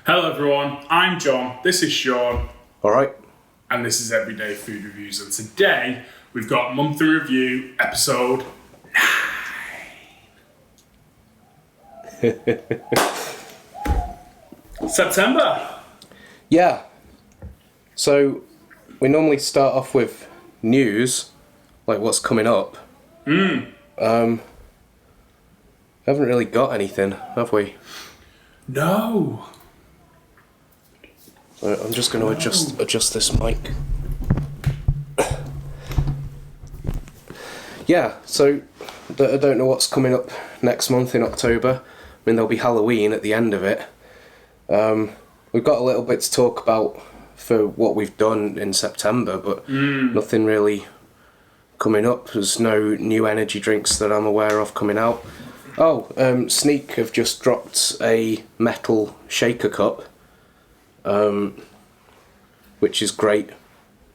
Hello everyone, I'm John, this is Sean, Alright. and this is Everyday Food Reviews, and today we've got monthly review episode 9. September. Yeah. So, we normally start off with news, like what's coming up. Haven't really got anything, have we? No. So I'm just going to adjust this mic. Yeah, so I don't know what's coming up next month in October. I mean, there'll be Halloween at the end of it. We've got a little bit to talk about for what we've done in September, but nothing really coming up. There's no new energy drinks that I'm aware of coming out. Sneak have just dropped a metal shaker cup, which is great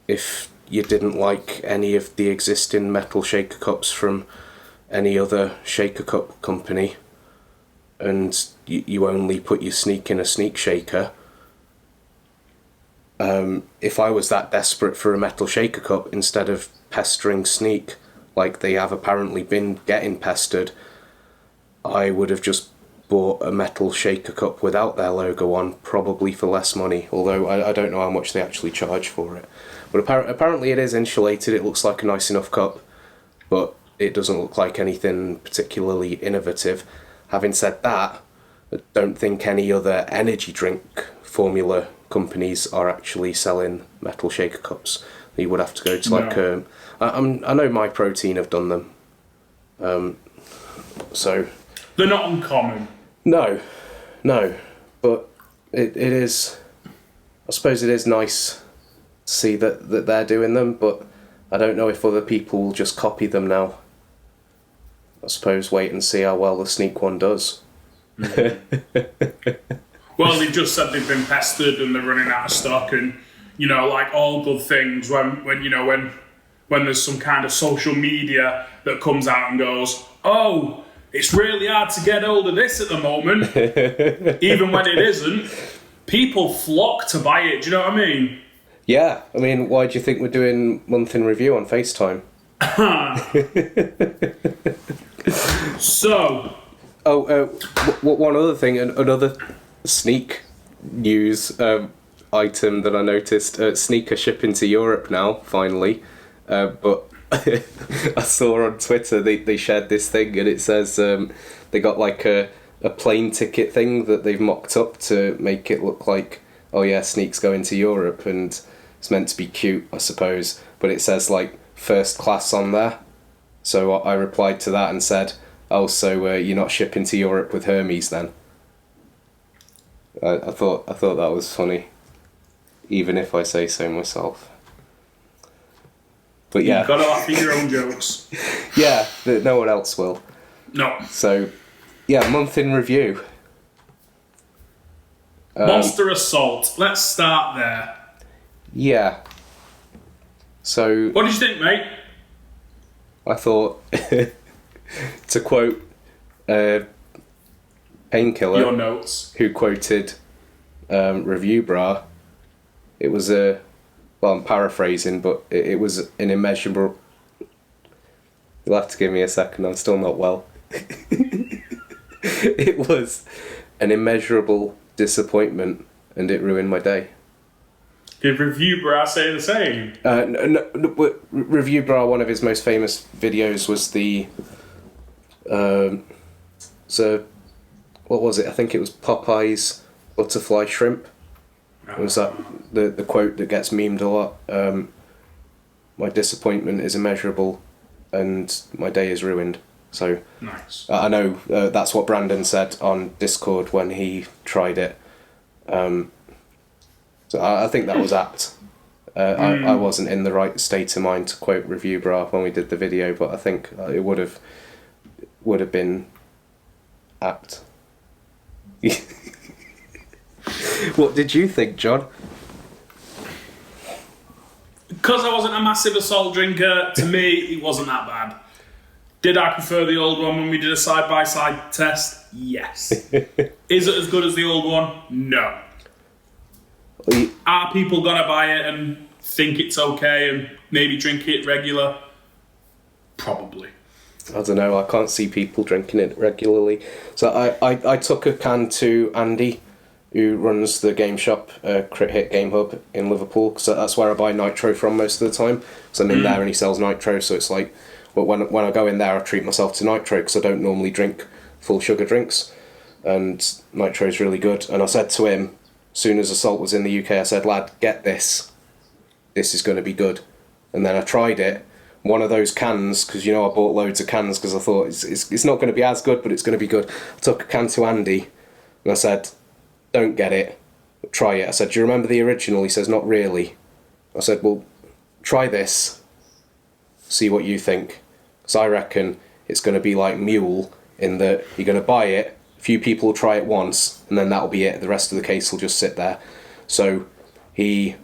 if you didn't like any of the existing metal shaker cups from any other shaker cup company, and you only put your Sneak in a Sneak shaker. If I was that desperate for a metal shaker cup, instead of pestering Sneak like they have apparently been getting pestered, I would have just bought a metal shaker cup without their logo on, probably for less money, although I don't know how much they actually charge for it. But apparently it is insulated, it looks like a nice enough cup, but it doesn't look like anything particularly innovative. Having said that, I don't think any other energy drink formula companies are actually selling metal shaker cups. You would have to go to I know My Protein have done them. So They're not uncommon. No, but it is, I suppose it is nice to see that they're doing them, but I don't know if other people will just copy them now. I suppose wait and see how well the Sneak one does. Well, they've just said they've been pestered and they're running out of stock, and like all good things, when there's some kind of social media that comes out and goes, oh, it's really hard to get hold of this at the moment, even when it isn't, people flock to buy it, do you know what I mean? Yeah, I mean, why do you think we're doing month in review on FaceTime? So... one other thing, another Sneak news item that I noticed, Sneak are shipping to Europe now, finally, but I saw on Twitter they shared this thing, and it says they got like a plane ticket thing that they've mocked up to make it look like, oh yeah, Sneak's going to Europe, and it's meant to be cute, I suppose, but it says like first class on there. So I replied to that and said, oh, so you're not shipping to Europe with Hermes then? I thought that was funny, even if I say so myself. But yeah, you've got to laugh at your own jokes. Yeah, no one else will. No. So, yeah, month in review. Monster Assault. Let's start there. Yeah. So... What did you think, mate? I thought, to quote Painkiller, your notes, who quoted Review Bra, it was well, I'm paraphrasing, but it was an immeasurable... You'll have to give me a second, I'm still not well. It was an immeasurable disappointment, and it ruined my day. Did Review Bra say the same? No, Review Bra, one of his most famous videos was the... so, what was it? I think it was Popeye's butterfly shrimp. It was that the quote that gets memed a lot. My disappointment is immeasurable, and my day is ruined. So nice. I know that's what Brandon said on Discord when he tried it. So I think that was apt. I wasn't in the right state of mind to quote Review Bra when we did the video, but I think it would have been apt. What did you think, John? Because I wasn't a massive Assault drinker, to me, it wasn't that bad. Did I prefer the old one when we did a side-by-side test? Yes. Is it as good as the old one? No. Are people gonna buy it and think it's okay and maybe drink it regular? Probably. I don't know, I can't see people drinking it regularly. So I took a can to Andy, who runs the game shop, Crit Hit Game Hub in Liverpool, because that's where I buy Nitro from most of the time. So I'm in there and he sells Nitro, so it's like, but when I go in there I treat myself to Nitro because I don't normally drink full sugar drinks, and Nitro's really good. And I said to him, as soon as Assault was in the UK, I said, lad, get this. This is going to be good. And then I tried it. One of those cans, because I bought loads of cans because I thought it's not going to be as good, but it's going to be good. I took a can to Andy and I said, don't get it, try it. I said, do you remember the original? He says, not really. I said, well, try this, see what you think. Because I reckon it's going to be like Mule in that you're going to buy it, a few people will try it once, and then that'll be it. The rest of the case will just sit there. So he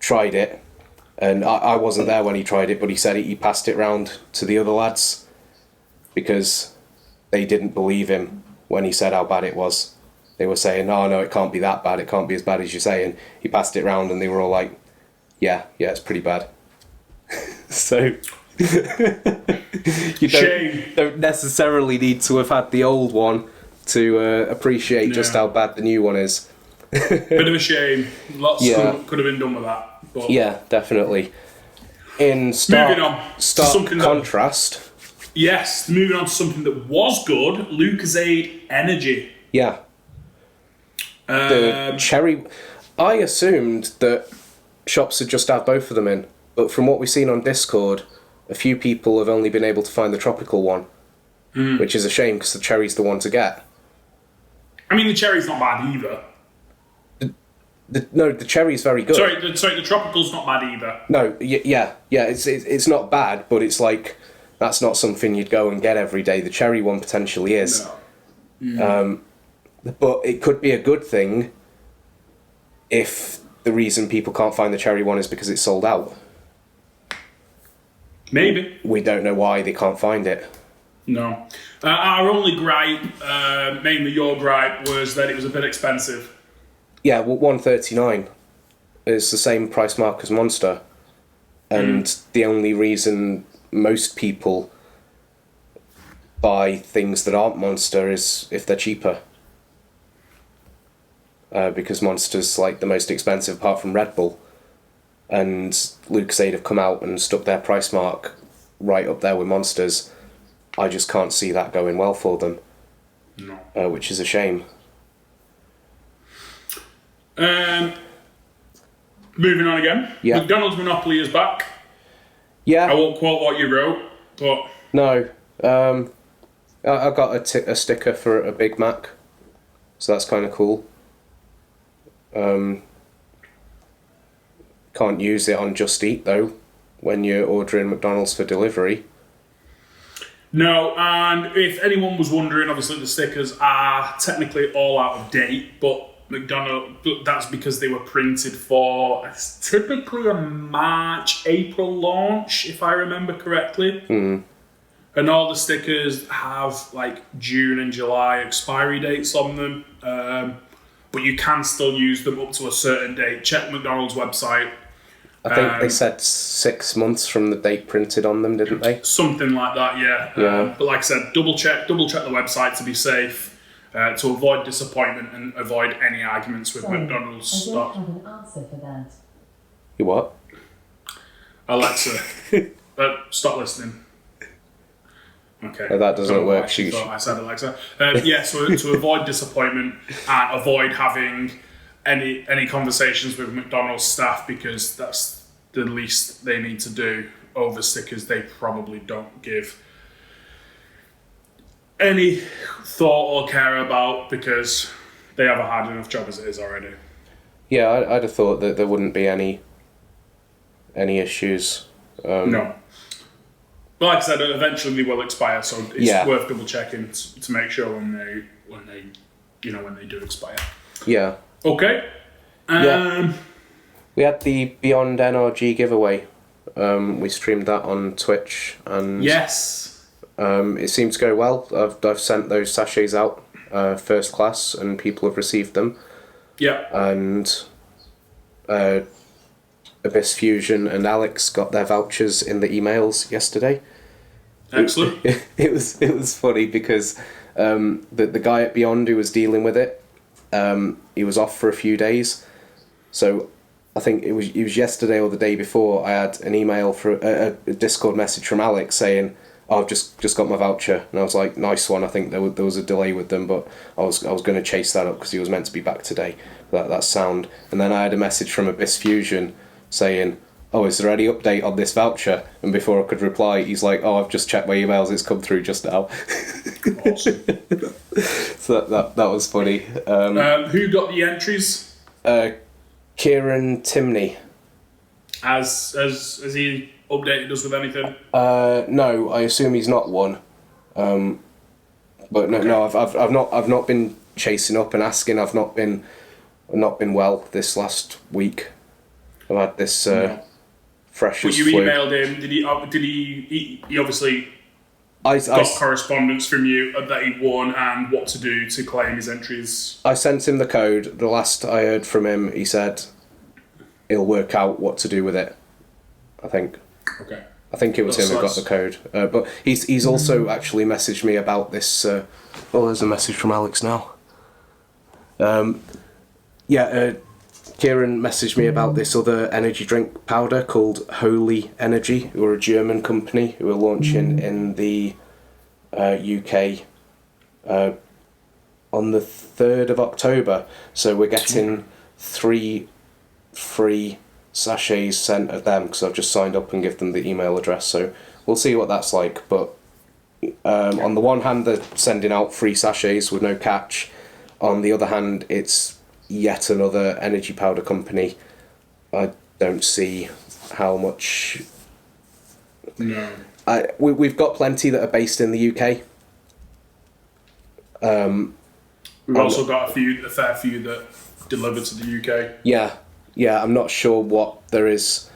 tried it. And I wasn't there when he tried it, but he said he passed it round to the other lads because they didn't believe him when he said how bad it was. They were saying, no, it can't be that bad. It can't be as bad as you're saying. He passed it round and they were all like, yeah, it's pretty bad. So you don't necessarily need to have had the old one to appreciate just how bad the new one is. Bit of a shame. Lots could have been done with that. But yeah, definitely. In stark contrast. Yes, moving on to something that was good, Nrg Energy. Yeah. The cherry... I assumed that shops would just have both of them in, but from what we've seen on Discord, a few people have only been able to find the tropical one, which is a shame because the cherry's the one to get. I mean, the cherry's not bad either. The cherry's very good. Sorry, the tropical's not bad either. No, yeah, it's not bad, but it's like, that's not something you'd go and get every day. The cherry one potentially is. No. But it could be a good thing if the reason people can't find the cherry one is because it's sold out. Maybe. We don't know why they can't find it. No. Our only gripe, mainly your gripe, was that it was a bit expensive. Yeah, well, $1.39 is the same price mark as Monster. And the only reason most people buy things that aren't Monster is if they're cheaper. Because Monster's like the most expensive apart from Red Bull. And Lucozade have come out and stuck their price mark right up there with Monster's. I just can't see that going well for them. No. Which is a shame. Moving on again. Yeah. McDonald's Monopoly is back. Yeah. I won't quote what you wrote, but... No. I got a sticker for a Big Mac, so that's kind of cool. Can't use it on Just Eat, though, when you're ordering McDonald's for delivery. No, and if anyone was wondering, obviously the stickers are technically all out of date, but that's because they were printed for typically a March, April launch, if I remember correctly. And all the stickers have like June and July expiry dates on them, but you can still use them up to a certain date. Check McDonald's website. I think they said 6 months from the date printed on them, didn't they? Something like that, yeah. But like I said, double check the website to be safe. To avoid disappointment and avoid any arguments with McDonald's stock. I don't have an answer for that. You what? Alexa, stop listening. Okay. That doesn't work. I said Alexa. So to avoid disappointment and avoid having any conversations with McDonald's staff, because that's the least they need to do over stickers they probably don't give any thought or care about, because they have a hard enough job as it is already. Yeah, I'd have thought that there wouldn't be any issues. No. But like I said, eventually they will expire, so it's worth double checking to make sure when they do expire. Yeah. Okay. We had the Beyond Nrg Giveaway. We streamed that on Twitch, and yes. It seemed to go well. I've sent those sachets out first class, and people have received them. Yeah. And Abyss Fusion and Alex got their vouchers in the emails yesterday. Excellent. It was funny because the guy at Beyond who was dealing with it, he was off for a few days. So I think it was yesterday or the day before, I had an email for a Discord message from Alex saying, "Oh, I've just got my voucher," and I was like, "Nice one." I think there was a delay with them, but I was going to chase that up because he was meant to be back today. That's sound. And then I had a message from Abyss Fusion saying, "Oh, is there any update on this voucher?" And before I could reply, he's like, "Oh, I've just checked my emails. It's come through just now." Awesome. So that was funny. Who got the entries? Kieran Timney. Has he updated us with anything? No, I assume he's not one. But no, I've not been chasing up and asking. I've not been well this last week. I've had this fresh. But you flu. emailed him. Did he? He obviously I got correspondence from you that he won and what to do to claim his entries. I sent him the code. The last I heard from him, he said he'll work out what to do with it. I think. Okay. I think it was him who got the code. But he's also actually messaged me about this. There's a message from Alex now. Kieran messaged me about this other energy drink powder called Holy Energy, who are a German company who are launching in the UK on the 3rd of October. So we're getting 3 free sachets sent of them because I've just signed up and give them the email address. So we'll see what that's like. But on the one hand, they're sending out free sachets with no catch. On the other hand, it's yet another energy powder company. I don't see how much. No. We've got plenty that are based in the UK. We've also got a fair few that deliver to the UK. Yeah. I'm not sure what there is.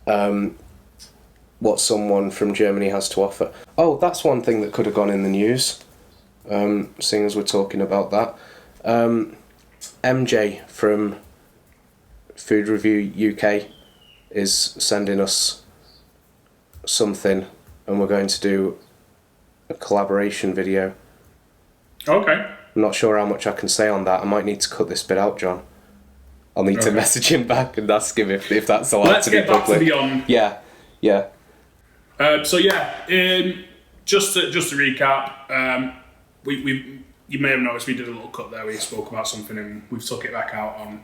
What someone from Germany has to offer. Oh, that's one thing that could have gone in the news. Seeing as we're talking about that. MJ from Food Review UK is sending us something, and we're going to do a collaboration video. Okay. I'm not sure how much I can say on that. I might need to cut this bit out, John. I'll need to message him back and ask him if that's allowed to be public. Let's get back to Beyond. Yeah. Just to recap, we you may have noticed we did a little cut there. We spoke about something and we've took it back out on.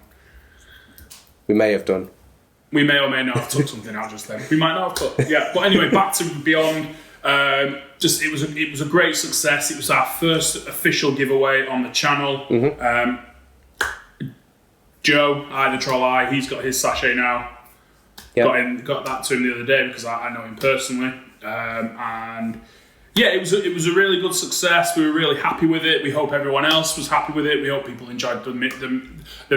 We may have done. We may or may not have took something out just then. We might not have cut. Yeah, but anyway, back to Beyond. It was a great success. It was our first official giveaway on the channel. Mm-hmm. Joe, the Troll Eye, he's got his sachet now. Yep. Got that to him the other day because I know him personally. And yeah, it was a really good success. We were really happy with it. We hope everyone else was happy with it. We hope people enjoyed the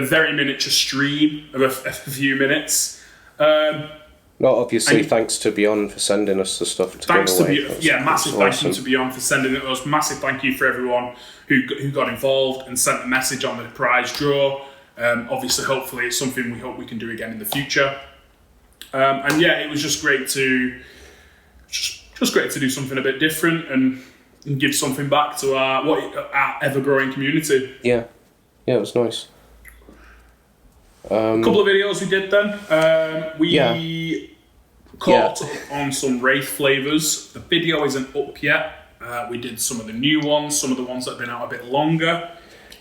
very miniature stream of a few minutes. Obviously, thanks to Beyond for sending us the stuff to give away. Massive thank you to Beyond for sending it to us. Massive thank you for everyone who got involved and sent a message on the prize draw. Obviously, hopefully, it's something we hope we can do again in the future. It was just great to do something a bit different and give something back to our ever-growing community. Yeah, it was nice. A couple of videos we did then. We caught up on some Wraith flavours. The video isn't up yet. We did some of the new ones, some of the ones that have been out a bit longer.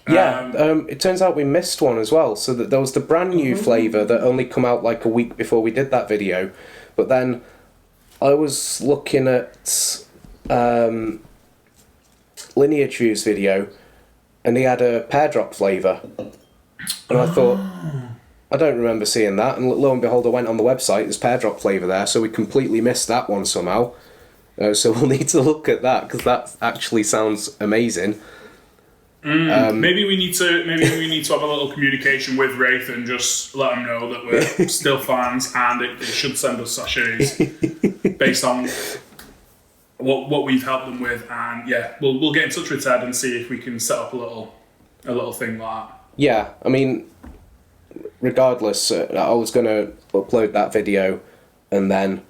It turns out we missed one as well. So that there was the brand new flavour that only come out like a week before we did that video. But then I was looking at Lineage View's video and he had a pear drop flavour. And I thought, I don't remember seeing that. And lo and behold, I went on the website, there's pear drop flavour there. So we completely missed that one somehow. So we'll need to look at that because that actually sounds amazing. Maybe we need to have a little communication with Wraith and just let them know that we're still fans and they should send us sachets based on what we've helped them with. And yeah, we'll get in touch with Ted and see if we can set up a little thing like that. Yeah, I mean, regardless, I was going to upload that video, and then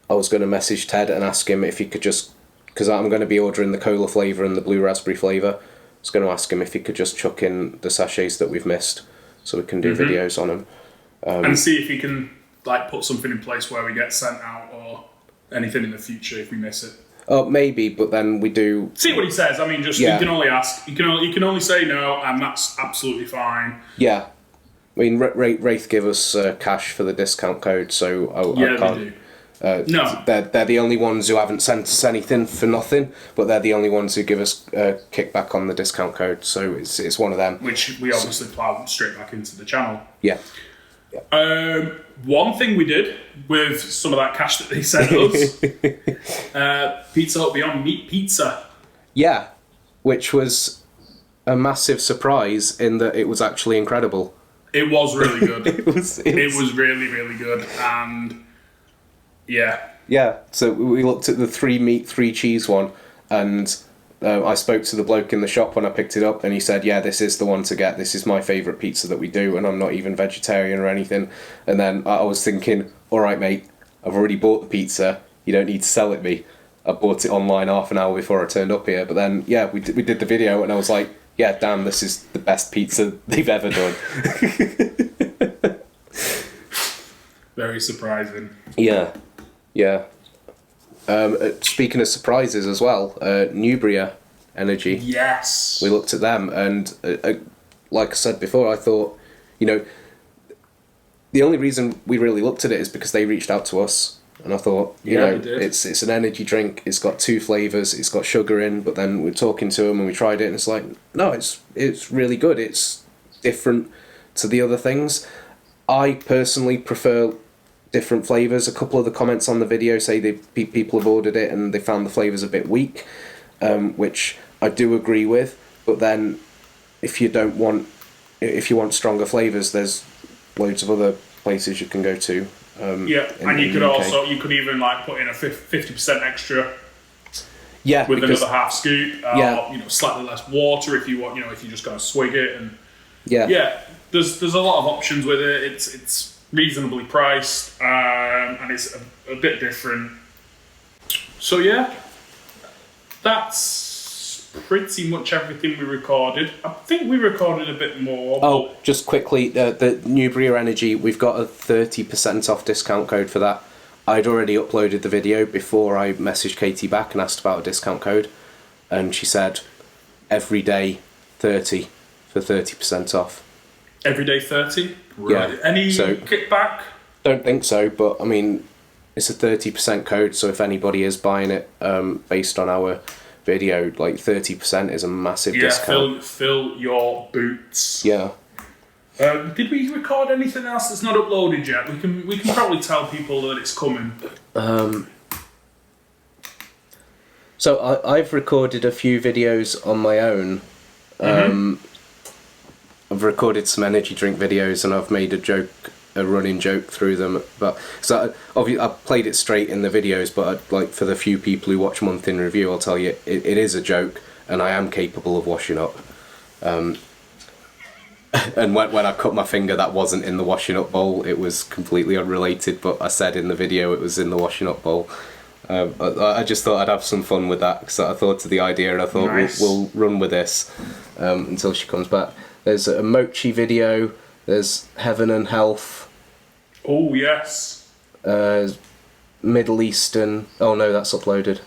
I was going to message Ted and ask him if he could just, because I'm going to be ordering the cola flavour and the blue raspberry flavour, I was going to ask him if he could just chuck in the sachets that we've missed so we can do videos on them. And see if he can like put something in place where we get sent out or anything in the future if we miss it. Oh, maybe, but then we do... See what he says. I mean, just you can only ask. You can only say no, and that's absolutely fine. Yeah. I mean, Wraith give us cash for the discount code, so I can't... They do. No. They're the only ones who haven't sent us anything for nothing, but they're the only ones who give us kickback on the discount code, so it's one of them. Which we obviously plough straight back into the channel. Yeah. One thing we did with some of that cash that they sent us, Pizza Hut Beyond Meat Pizza. Yeah, which was a massive surprise in that it was actually incredible. It was really good. It was really, really good, and yeah. Yeah, so we looked at the 3 meat, 3 cheese one, and I spoke to the bloke in the shop when I picked it up, and he said, yeah, this is the one to get. This is my favourite pizza that we do, and I'm not even vegetarian or anything. And then I was thinking, all right, mate, I've already bought the pizza. You don't need to sell it me. I bought it online half an hour before I turned up here. But then, yeah, we did the video, and I was like, yeah, damn, this is the best pizza they've ever done. Very surprising. Yeah. Speaking of surprises as well, Nubria Energy. Yes. We looked at them, and like I said before, I thought, the only reason we really looked at it is because they reached out to us, and I thought, it's an energy drink. It's got 2 flavors. It's got sugar in, but then we're talking to them and we tried it, and it's like, no, it's really good. It's different to the other things. I personally prefer different flavors. A couple of the comments on the video say people have ordered it and they found the flavors a bit weak, which I do agree with. But then, if you want stronger flavors, there's loads of other places you can go to. And you could even like put in a 50% extra. Yeah, with another half scoop. Slightly less water if you want. If you just gotta swig it and. Yeah. There's a lot of options with it. It's reasonably priced, and it's a bit different. So yeah, that's pretty much everything we recorded. I think we recorded a bit more. Oh, just quickly, the Nubria Energy, we've got a 30% off discount code for that. I'd already uploaded the video before I messaged Katie back and asked about a discount code, and she said every day 30 for 30% off. Every day 30? Right. Yeah. Any kickback? Don't think so, but I mean, it's a 30% code, so if anybody is buying it based on our video, like 30% is a massive discount. Fill your boots. Yeah. Did we record anything else that's not uploaded yet? We can probably tell people that it's coming. So I've recorded a few videos on my own. I've recorded some energy drink videos and I've made a running joke through them. But so obviously I played it straight in the videos, but for the few people who watch Month in Review, I'll tell you it is a joke, and I am capable of washing up. And when I cut my finger, that wasn't in the washing up bowl. It was completely unrelated, but I said in the video it was in the washing up bowl. I just thought I'd have some fun with that, because I thought of the idea and I thought we'll run with this until she comes back. There's a mochi video. There's Heaven and Health. Oh, yes. Middle Eastern. Oh, no, that's uploaded.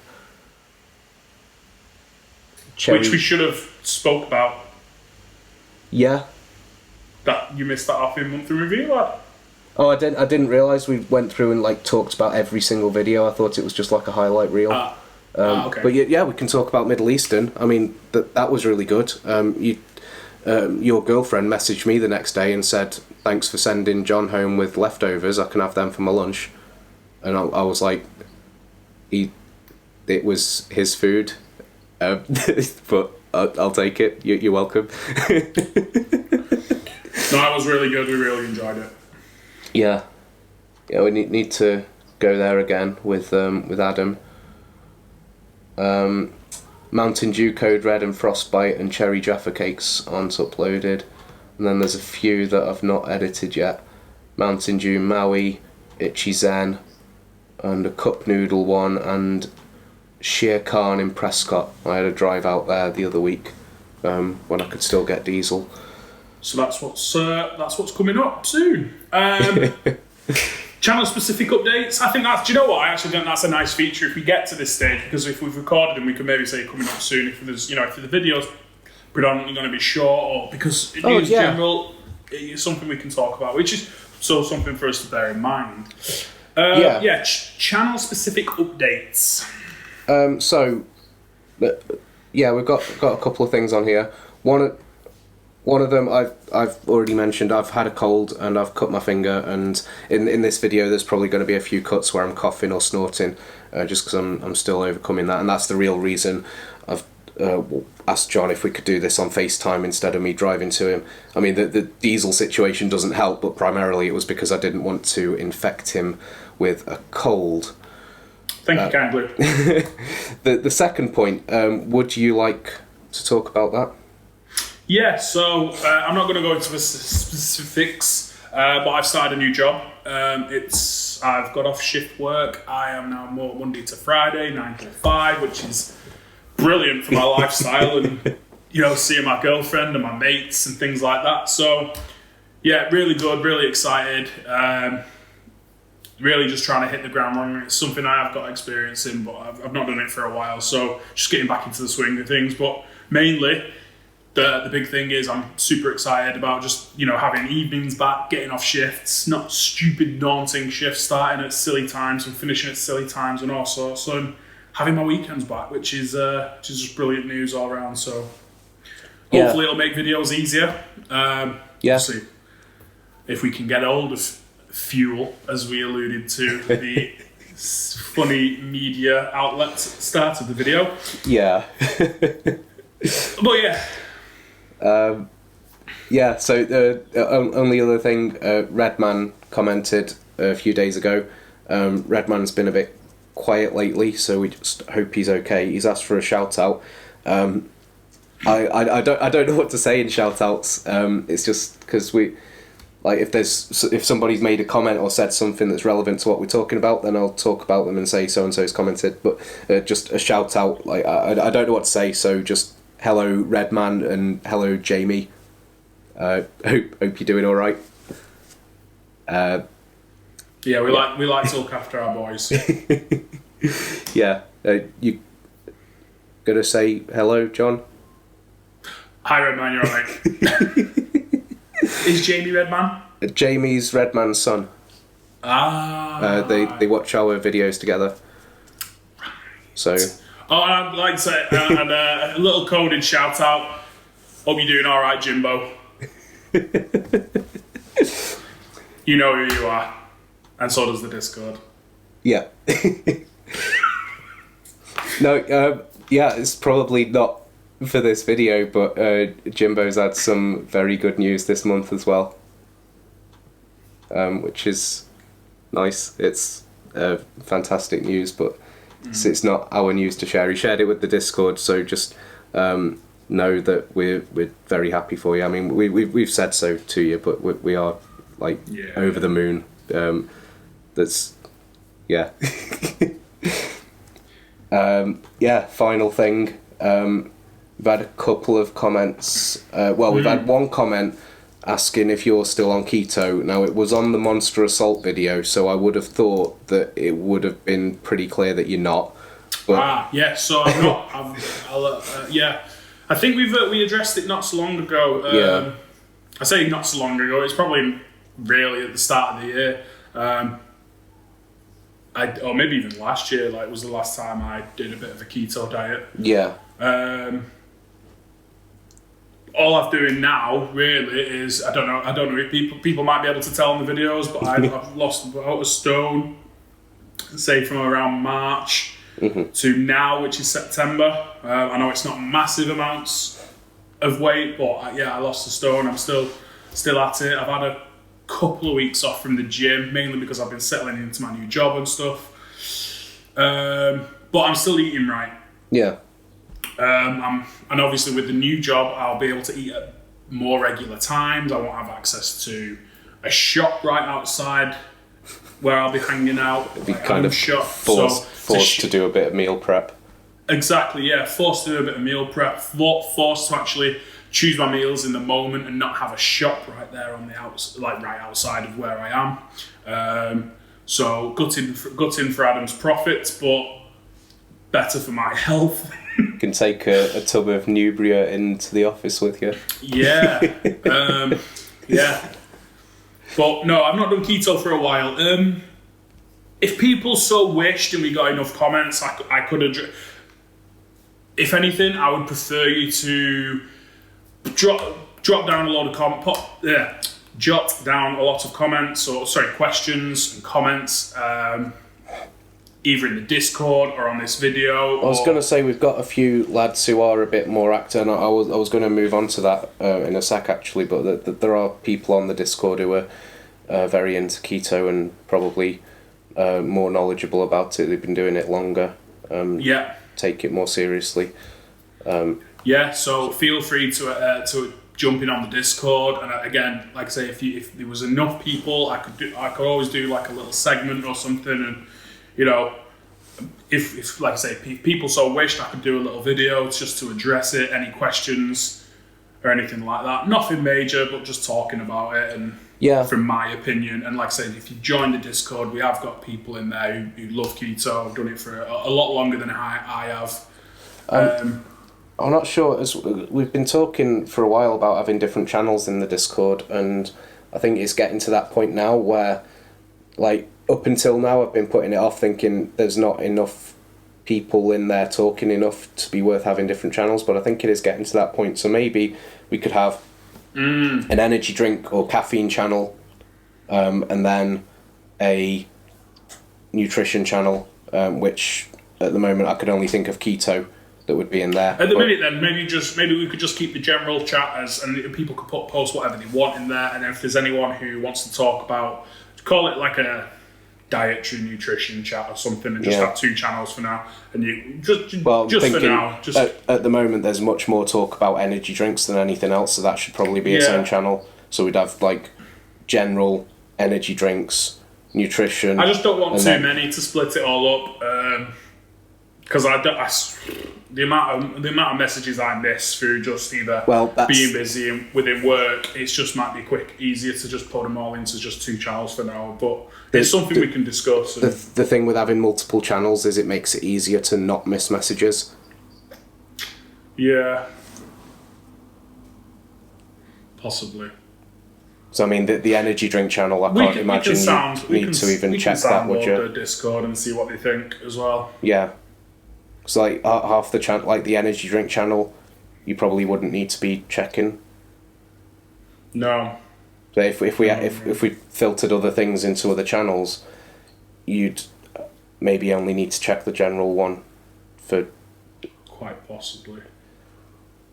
Which we should have spoke about. Yeah. That you missed that off in Month in Review, lad. Oh, I didn't realise we went through and talked about every single video. I thought it was just like a highlight reel. Okay. But yeah, we can talk about Middle Eastern. I mean, that was really good. Your girlfriend messaged me the next day and said, thanks for sending John home with leftovers, I can have them for my lunch. And I was like, it was his food, but I'll take it, you're welcome. No, that was really good, we really enjoyed it. Yeah, we need to go there again with Adam. Mountain Dew Code Red and Frostbite and Cherry Jaffa Cakes aren't uploaded. and then there's a few that I've not edited yet. Mountain Dew Maui, Itchy Zen, and a cup noodle one, and Shere Khan in Prescott. I had a drive out there the other week when I could still get diesel. So that's what's coming up soon. Channel specific updates. I think that's. Do you know what? I actually think that's a nice feature if we get to this stage, because if we've recorded them, we can maybe say coming up soon. If there's, if the video's predominantly going to be short, or because in general, it's something we can talk about, which is so something for us to bear in mind. Channel specific updates. We've got a couple of things on here. One of them I've already mentioned. I've had a cold and I've cut my finger, and in this video there's probably going to be a few cuts where I'm coughing or snorting, just because I'm still overcoming that, and that's the real reason I've asked John if we could do this on FaceTime instead of me driving to him. I mean, the diesel situation doesn't help, but primarily it was because I didn't want to infect him with a cold. Thank you kindly. The second point, would you like to talk about that? Yeah, so I'm not going to go into specifics, but I've started a new job. I've got off shift work. I am now more Monday to Friday, 9 to 5, which is brilliant for my lifestyle and, seeing my girlfriend and my mates and things like that. So, yeah, really good, really excited. Really just trying to hit the ground running. It's something I have got experience in, but I've not done it for a while. So just getting back into the swing of things. But mainly, the big thing is I'm super excited about just, having evenings back, getting off shifts, not stupid, daunting shifts, starting at silly times and finishing at silly times and all sorts. So having my weekends back, which is just brilliant news all around. So hopefully it'll make videos easier. We'll see if we can get hold of fuel, as we alluded to the funny media outlets at the start of the video. Yeah. But so the only other thing, Redman commented a few days ago. Redman's been a bit quiet lately, so we just hope he's okay. He's asked for a shout out. I don't know what to say in shout outs. It's just because if somebody's made a comment or said something that's relevant to what we're talking about, then I'll talk about them and say so and so's commented. But just a shout out, I don't know what to say, so just hello Redman and hello Jamie. Hope you're doing all right. We like to look after our boys. You gonna say hello, John? Hi Redman, you're all right. Is Jamie Redman? Jamie's Redman's son. They watch our videos together. So. Oh, and I'd like to say a little coded shout out. Hope you're doing all right, Jimbo. You know who you are, and so does the Discord. Yeah. No. It's probably not for this video, but Jimbo's had some very good news this month as well, which is nice. It's fantastic news, but it's not our news to share. He shared it with the Discord, so just know that we're very happy for you. I mean, we've said so to you, but we are over the moon. Final thing. We've had a couple of comments. We've had one comment asking if you're still on keto. Now, it was on the Monster Assault video, so I would have thought that it would have been pretty clear that you're not. But... so I'm not. I think we addressed it not so long ago. I say not so long ago. It's probably really at the start of the year. Or maybe even last year. Was the last time I did a bit of a keto diet. Yeah. All I'm doing now really is I don't know if people might be able to tell in the videos, but I've lost about a stone, say from around March to now, which is September. I know it's not massive amounts of weight, but I lost a stone. I'm still at it. I've had a couple of weeks off from the gym, mainly because I've been settling into my new job and stuff. But I'm still eating right. Yeah. And obviously with the new job, I'll be able to eat at more regular times. I won't have access to a shop right outside where I'll be hanging out. Be kind of shop. forced to do a bit of meal prep. Exactly, yeah. Forced to do a bit of meal prep. Forced to actually choose my meals in the moment and not have a shop right there on the right outside of where I am. So gutting for Adam's profits, but better for my health. You can take a tub of Nubria into the office with you. Yeah, yeah. But no, I've not done keto for a while. If people so wished and we got enough comments, I could have. If anything, I would prefer you to drop down a lot of jot down a lot of comments questions and comments, either in the Discord or on this video. I was going to say we've got a few lads who are a bit more active, and I was going to move on to that in a sec actually, but there are people on the Discord who are very into keto and probably more knowledgeable about it. They've been doing it longer. Take it more seriously. So feel free to jump in on the Discord, and again, like I say, if there was enough people, I could always do like a little segment or something, and if like I say, people so wished, I could do a little video just to address it, any questions or anything like that. Nothing major, but just talking about it and from my opinion. And like I said, if you join the Discord, we have got people in there who love keto. I've done it for a lot longer than I have. I'm not sure, as we've been talking for a while about having different channels in the Discord, and I think it's getting to that point now where, like, up until now I've been putting it off thinking there's not enough people in there talking enough to be worth having different channels, but I think it is getting to that point. So maybe we could have an energy drink or caffeine channel, and then a nutrition channel, which at the moment I could only think of keto that would be in there. At the minute then, maybe we could just keep the general chat and people could post whatever they want in there, and if there's anyone who wants to talk about, call it like a dietary nutrition chat or something, and just have two channels for now. And you just for now. At the moment, there's much more talk about energy drinks than anything else, so that should probably be its own channel. So we'd have like general energy drinks, nutrition. I just don't want too many to split it all up, because the amount of messages I miss through just either being busy and within work, it just might be easier to just put them all into just two channels for now. But it's something we can discuss. The thing with having multiple channels is it makes it easier to not miss messages. Yeah. Possibly. So I mean, the energy drink channel, I can't imagine you need to even check that, would you? We can the Discord and see what they think as well. Yeah. So like half the channel, like the energy drink channel, you probably wouldn't need to be checking. No. So if we filtered other things into other channels, you'd maybe only need to check the general one for. Quite possibly.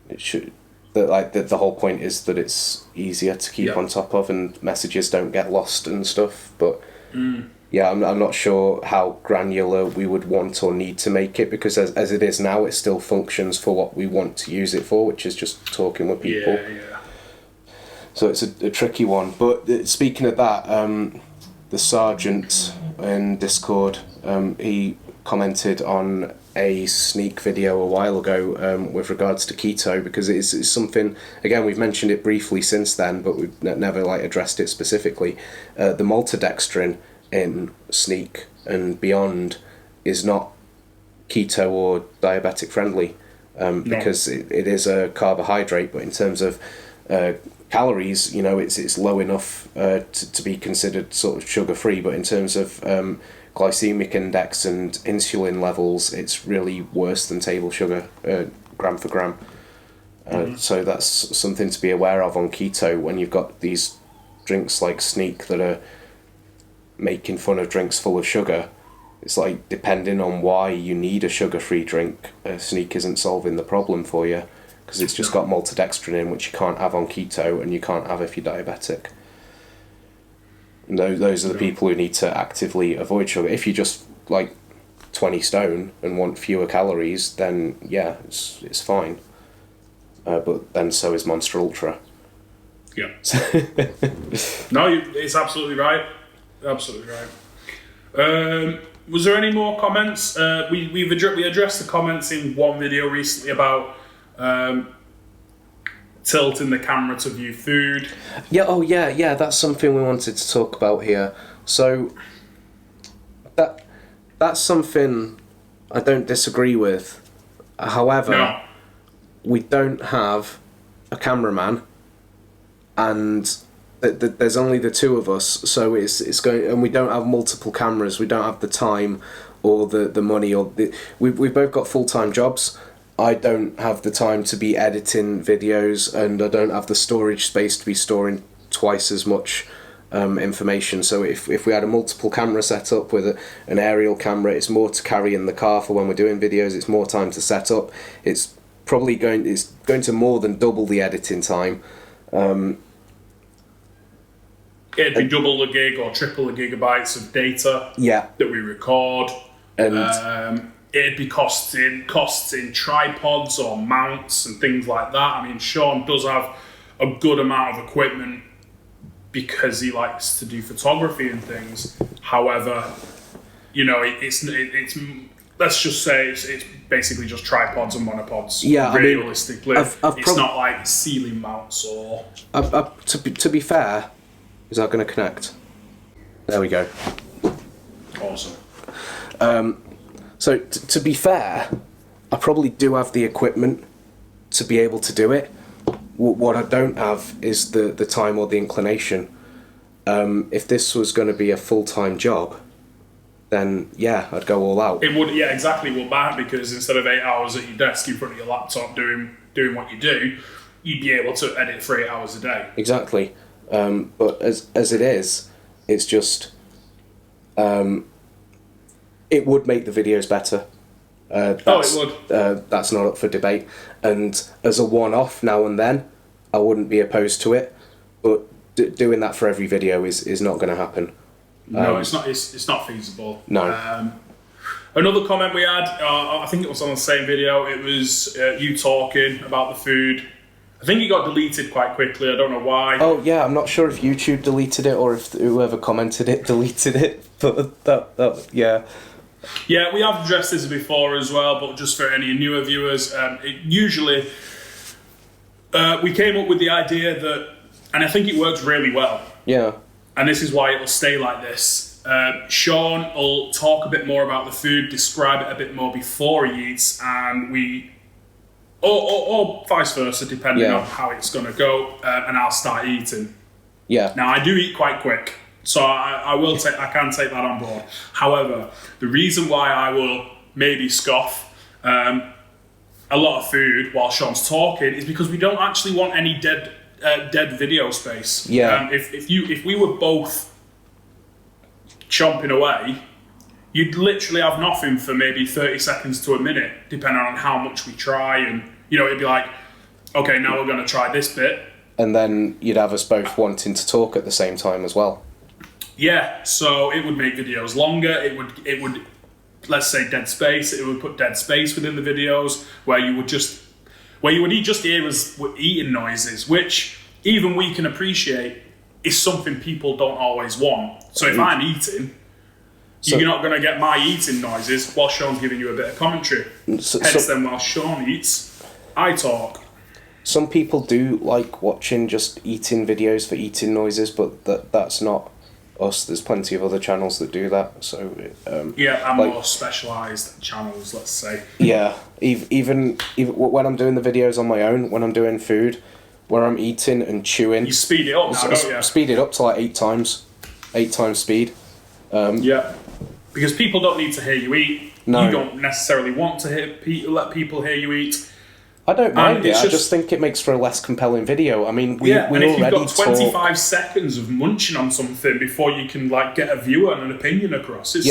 It should. The whole point is that it's easier to keep on top of, and messages don't get lost and stuff. But I'm not sure how granular we would want or need to make it, because as it is now, it still functions for what we want to use it for, which is just talking with people. Yeah. So it's a tricky one. But speaking of that, the sergeant in Discord, he commented on a sneak video a while ago with regards to keto, because it's something, again, we've mentioned it briefly since then, but we've never addressed it specifically. The maltodextrin in sneak and beyond is not keto or diabetic friendly, because it is a carbohydrate, but in terms of calories, it's low enough to be considered sort of sugar free, but in terms of glycemic index and insulin levels, it's really worse than table sugar, gram for gram. So that's something to be aware of on keto when you've got these drinks like Sneak that are making fun of drinks full of sugar. It's like, depending on why you need a sugar-free drink, Sneak isn't solving the problem for you, because it's just got maltodextrin in, which you can't have on keto and you can't have if you're diabetic. And those are the people who need to actively avoid sugar. If you're just 20 stone and want fewer calories, then it's fine. But then so is Monster Ultra. Yeah. No, it's absolutely right. Absolutely right. Was there any more comments? We addressed the comments in one video recently about tilting the camera to view food. Yeah. Oh, yeah. That's something we wanted to talk about here. So that's something I don't disagree with. However, we don't have a cameraman, and there's only the two of us, so it's going, and we don't have multiple cameras. We don't have the time or the money, or we've both got full-time jobs. I don't have the time to be editing videos, and I don't have the storage space to be storing twice as much information. So if we had a multiple camera setup with an aerial camera, it's more to carry in the car for when we're doing videos. It's more time to set up. It's probably going to more than double the editing time. It'd be double the gig or triple the gigabytes of data that we record. And it'd be costs in tripods or mounts and things like that. I mean, Sean does have a good amount of equipment because he likes to do photography and things. However, you know, it's let's just say it's basically just tripods and monopods. Yeah, realistically, it's not like ceiling mounts or. To be fair, is that going to connect? There we go. Awesome. So to be fair, I probably do have the equipment to be able to do it. What I don't have is the time or the inclination. If this was going to be a full-time job, then yeah, I'd go all out. It would, yeah, exactly. Well, that, because instead of 8 hours at your desk in front of your laptop doing what you do, you'd be able to edit for 8 hours a day. Exactly. But as it is, it's just it would make the videos better. It would. That's not up for debate. And as a one-off now and then, I wouldn't be opposed to it. But doing that for every video is not going to happen. No, it's not. It's not feasible. No. Another comment we had, I think it was on the same video. It was you talking about the food. I think it got deleted quite quickly. I don't know why. Oh yeah, I'm not sure if YouTube deleted it or if whoever commented it deleted it. But that yeah. Yeah, we have addressed this before as well, but just for any newer viewers, usually we came up with the idea that, and I think it works really well. Yeah. And this is why it'll stay like this. Sean will talk a bit more about the food, describe it a bit more before he eats, and or vice versa, depending on how it's going to go, and I'll start eating. Yeah. Now, I do eat quite quick, so I can take that on board. However, the reason why I will maybe scoff a lot of food while Sean's talking is because we don't actually want any dead video space. Yeah. If we were both chomping away, you'd literally have nothing for maybe 30 seconds to a minute, depending on how much we try. And, you know, it'd be like, okay, now we're going to try this bit. And then you'd have us both wanting to talk at the same time as well. Yeah, so it would make videos longer. It would, let's say, dead space. It would put dead space within the videos where you would just hear us eating noises, which even we can appreciate is something people don't always want. So if I'm eating, you're not going to get my eating noises while Sean's giving you a bit of commentary. Hence then while Sean eats, I talk. Some people do like watching just eating videos for eating noises, but that's not us. There's plenty of other channels that do that. So more specialised channels, let's say. Yeah, even when I'm doing the videos on my own, when I'm doing food, where I'm eating and chewing, you speed it up now, don't you? Speed it up to like 8 times speed. Yeah, because people don't need to hear you eat. No. You don't necessarily want to let people hear you eat. I don't mind it. I just think it makes for a less compelling video. I mean, we and if already you've got 25 seconds of munching on something before you can like get a view and an opinion across, it's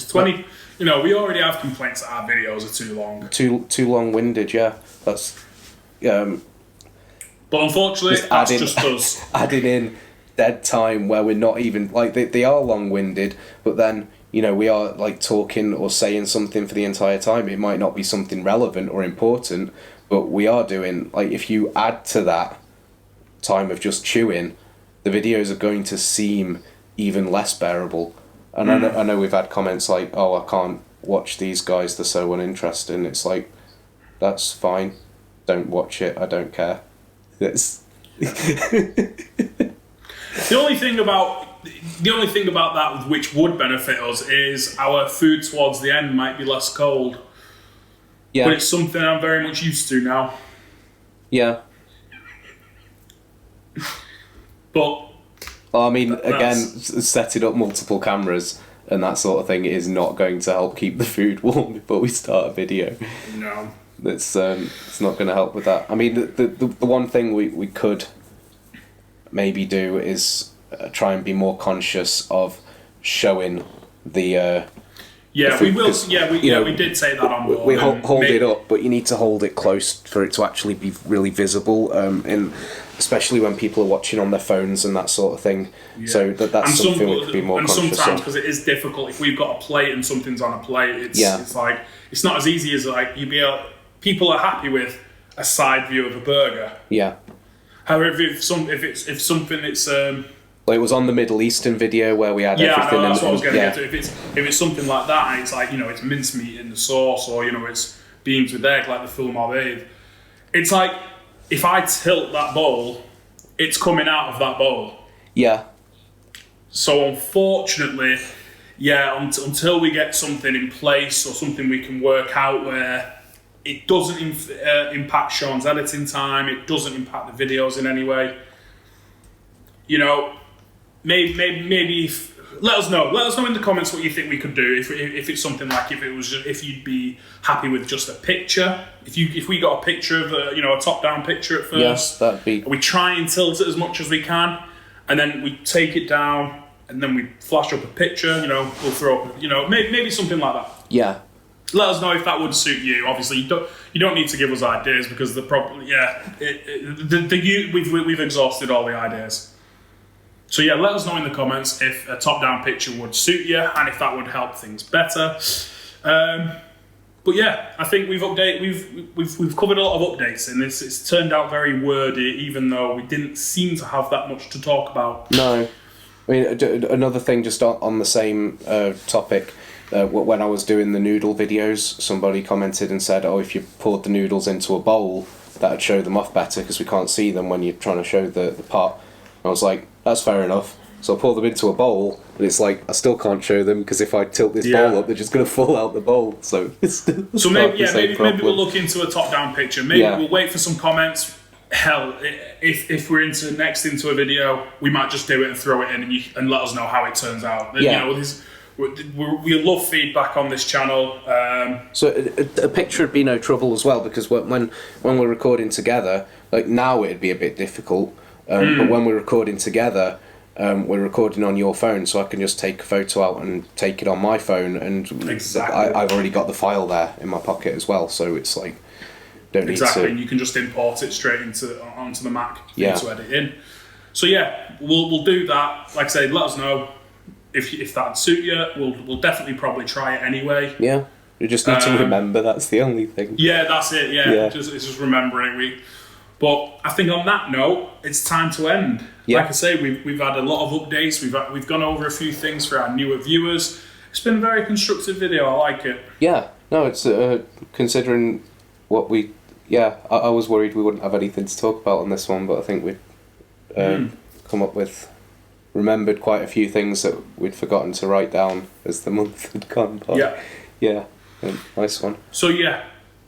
20. You know, we already have complaints that our videos are too long, too long-winded. Yeah, that's. But unfortunately, that's just us adding in dead time where we're not even like they are long-winded, but then. You know, we are like talking or saying something for the entire time. It might not be something relevant or important, but we are doing, like, if you add to that time of just chewing, the videos are going to seem even less bearable. And I know we've had comments like, oh, I can't watch these guys, they're so uninteresting. And it's like, that's fine. Don't watch it, I don't care. It's The only thing about that which would benefit us is our food towards the end might be less cold. Yeah. But it's something I'm very much used to now. Yeah. But I mean, again, setting up multiple cameras and that sort of thing is not going to help keep the food warm before we start a video. no. It's not going to help with that. I mean, the one thing we could maybe do is try and be more conscious of showing the. Yeah, we will. We did say that on board. We hold it up, but you need to hold it close for it to actually be really visible, and especially when people are watching on their phones and that sort of thing. Yeah. So that's something we could be more conscious of. And sometimes, because it is difficult, if we've got a plate and something's on a plate, it's like it's not as easy as like people are happy with a side view of a burger. Yeah. However, if something it's well, it was on the Middle Eastern video where we had everything. Yeah, that's what I was going to get to. If it's something like that, and it's like it's mincemeat in the sauce, or it's beans with egg like the film I've. It's like if I tilt that bowl, it's coming out of that bowl. Yeah. So unfortunately, until we get something in place or something we can work out where it doesn't impact Sean's editing time, it doesn't impact the videos in any way. Maybe let us know in the comments what you think we could do if it's something like if you'd be happy with just a picture, if we got a picture of a top down picture at first. Yes, that'd be. We try and tilt it as much as we can, and then we take it down, and then we flash up a picture. We'll throw up maybe something like that. Yeah. Let us know if that would suit you. Obviously, you don't need to give us ideas because we've exhausted all the ideas. So let us know in the comments if a top-down picture would suit you and if that would help things better. But I think we've covered a lot of updates in this. It's turned out very wordy, even though we didn't seem to have that much to talk about. No, I mean another thing just on the same topic. When I was doing the noodle videos, somebody commented and said, "Oh, if you poured the noodles into a bowl, that'd show them off better because we can't see them when you're trying to show the pot." I was like, that's fair enough. So I pour them into a bowl, and it's like I still can't show them because if I tilt this bowl up, they're just going to fall out the bowl. So it's maybe we'll look into a top-down picture. Maybe we'll wait for some comments. Hell, if we're next into a video, we might just do it and throw it in, and let us know how it turns out. We love feedback on this channel. So a picture would be no trouble as well, because when we're recording together, like now it'd be a bit difficult. But when we're recording together, we're recording on your phone, so I can just take a photo out and take it on my phone, and I've already got the file there in my pocket as well. So it's like don't need to. And you can just import it straight onto the Mac to edit in. So we'll do that. Like I say, let us know if that'd suit you. We'll definitely probably try it anyway. Yeah, we just need to remember. That's the only thing. Yeah, that's it. Yeah. It's just remembering. But I think on that note, it's time to end. Yeah. Like I say, we've had a lot of updates. We've gone over a few things for our newer viewers. It's been a very constructive video. I like it. Yeah. No, it's considering what we. Yeah, I was worried we wouldn't have anything to talk about on this one, but I think we'd come up with. Remembered quite a few things that we'd forgotten to write down as the month had gone by. Yeah. Nice one. So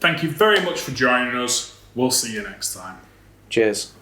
thank you very much for joining us. We'll see you next time. Cheers.